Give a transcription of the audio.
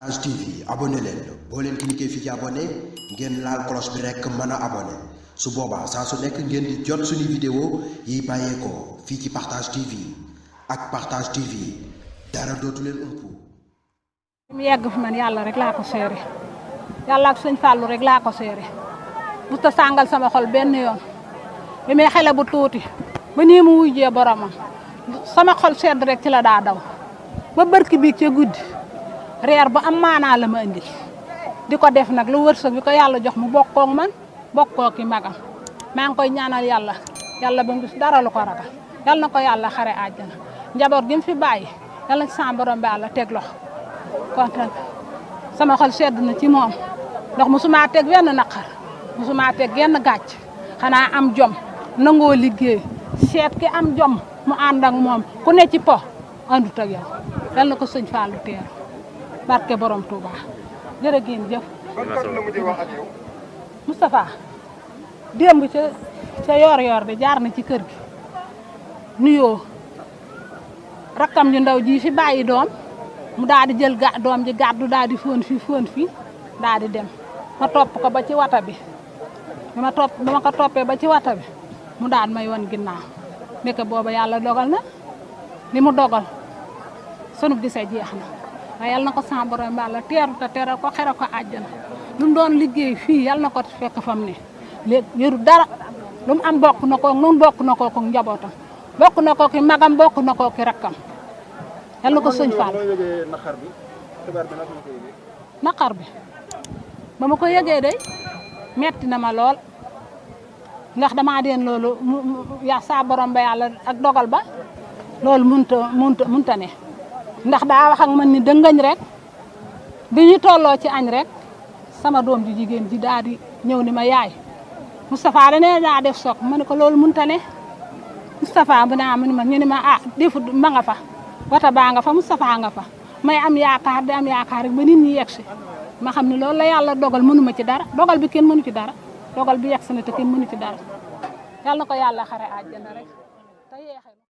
Partage TV abonné leen boo leen cliquer fii ci abonné ngeen laal cloche bi rekk mën a abonné su boobaa saa su nekk ngeen di jot suñu vidéo yi bàyyeekoo fii ci Partage TV ak Partage TV dara dootu leen umpu. mu yegg fi man yàlla rek laa ko seere yàlla ak sëñ Fallou rek laa ko seere bu ta sàngal sama xol benn yoon bi may xele bu tuuti ba nii mu wujjee boromam sama xol sedd rek ci la daa daw ba barki bi ca guddi reer bu am maanaa la ma indil di ko def nag lu wërsëg bi ko yàlla jox mu bokkoo man bokkoo ki magam maa ngi koy ñaanal yàlla ba mu gis dara lu ko ragal yàlla na ko yàlla xare àjjana njaboot gi mu fi bàyyi yàlla ci sama borom bi yàlla teg loxo kontaan sama xol sedd na ci moom ndax musuma teg wenn naqar musuma teg genn gàcc xanaa am jom nangoo liggéey seet ki am jom mu ànd ak moom ku ne ci po àndut ak yow yal na ko sëñ Fallou teer barke borom Touba jërë ngeen jëf. ban kàddu la mujjee wax ak yow. Moustapha démb ca yor-yor bi jaar na ci kër gi nuyoo rakkam ju ndaw ji fi bàyyi doom mu daal di jël doom ji gàddu daal di fóon fii daal di dem ma topp ko ba ci wata bi ba ma ko toppee ba ci wata bi mu daal may wan ginnaaw ndeke booba yàlla dogal na li mu dogal sunu gisee jeex na waaye yal na ko sama borom Yàlla teeru te teral ko xere ko àjjana lu mu doon liggéey fii yal na ko fekk fam ne léegi yoru dara lu mu am bokk na ko nun bokk na ko njabootam bokk na ko ki magam bokk na ko ki rakkam yal na ko sëñ Fall naqar bi ba ma ko yëgee day metti na ma lool ndax damaa deen loolu yaa saa borom ba Yàlla ak dogal ba loolu munta ne ndax daa wax ak man ni dëngañ rek bi ñu tolloo ci añ rek sama doom ji jigéen ji daal di ñëw ni ma yaay Moustapha dane daa def soog ma ne ko loolu munta ne Moustapha bu naa mu ni ma ñu ni ma ah defu ma nga fa wata baa nga fa Moustapha nga fa may am yaakaar di am yaakaar rek ba nit ñi yegg si ma xam ne loolu la yàlla dogal mënuma ci dara dogal bi kenn mënu ci dara dogal bi yegg si na te kenn mënu ci dara yàlla na ko yàlla xare àjjana rek te yeexe